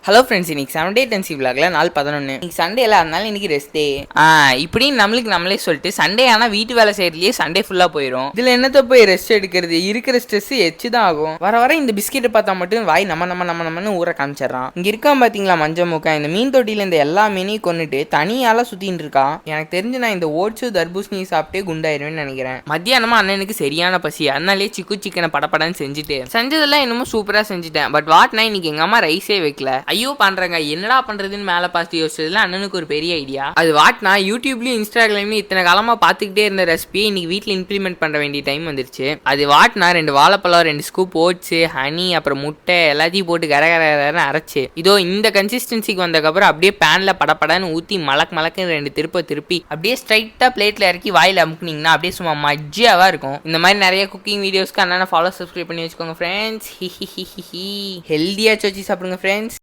Hello friends, இன்னைக்கு Sunday டென்சி விளாக்ல நாள் 11. இன்னைக்கு சண்டே எல்லாம் அதனால இன்னைக்கு ரெஸ்டே. இப்படின்னு நம்மளுக்கு நம்மளே சொல்லிட்டு சண்டே ஆனால் வீட்டு வேலை செய்யறதுலேயே சண்டே ஃபுல்லாக போயிடும். இதில் என்னத்த போய் ரெஸ்ட் எடுக்கிறது, இருக்கிற ஸ்ட்ரெஸ் எச்சு தான் ஆகும். வர இந்த பிஸ்கெட்டை பார்த்தா மட்டும் வாய் நம்மன்னு ஊற காமிச்சிடறான். இங்கே இருக்கான் பார்த்தீங்களா மஞ்ச மூக்கா, இந்த மீன் தொட்டியில் இந்த எல்லா மீனையும் கொண்டுட்டு தனியால சுற்றின்னு இருக்கான். எனக்கு தெரிஞ்சு நான் இந்த ஓட்ஸு தர்பூசணி சாப்பிட்டே குண்டாயிருவேன்னு நினைக்கிறேன். மத்தியானமா அண்ணனுக்கு சரியான பசி, அதனாலே சிக்கனை படப்படன்னு செஞ்சதெல்லாம் என்னமோ சூப்பராக செஞ்சுட்டேன். பட் வாட்னா இன்னைக்கு எங்கள் அம்மா ரைஸே வைக்கல. ஐயோ பண்றாங்க, என்னடா பண்றதுன்னு மேல பார்த்து யோசிச்சதுல அண்ணனுக்கு ஒரு பெரிய ஐடியா. அது வாட்னா யூடியூப்லயும் இன்ஸ்டாகிராம்லயும் இத்தனை காலமா பாத்துக்கிட்டே இருந்த ரெசிபியை இன்னைக்கு வீட்டுல இம்ப்ளிமெண்ட் பண்ண வேண்டிய டைம் வந்துருச்சு. அது வாட்னா 2 வாழைப்பழம், 2 ஸ்கூப் ஓட்ஸ், ஹனி, அப்புறம் முட்டை எல்லாத்தையும் போட்டு கரகரன்னு அரைச்சு இதோ இந்த கன்சிஸ்டன்சிக்கு வந்ததுக்கப்புறம் அப்படியே பேன்ல படப்படன்னு ஊத்தி மலக்குன்னு 2 திருப்பி அப்படியே ஸ்ட்ரைட்டா பிளேட்ல இறக்கி வாயில அமுக்குனீங்கன்னா அப்படியே சும்மா மஜ்ஜாவா இருக்கும். இந்த மாதிரி நிறைய குக்கிங் வீடியோஸ்க்கு அண்ணா ஃபாலோ சப்ஸ்கிரைப் பண்ணி வச்சுக்கோங்க ஃப்ரெண்ட்ஸ். ஹெல்தியா வச்சு சாப்பிடுங்க ஃப்ரெண்ட்ஸ்.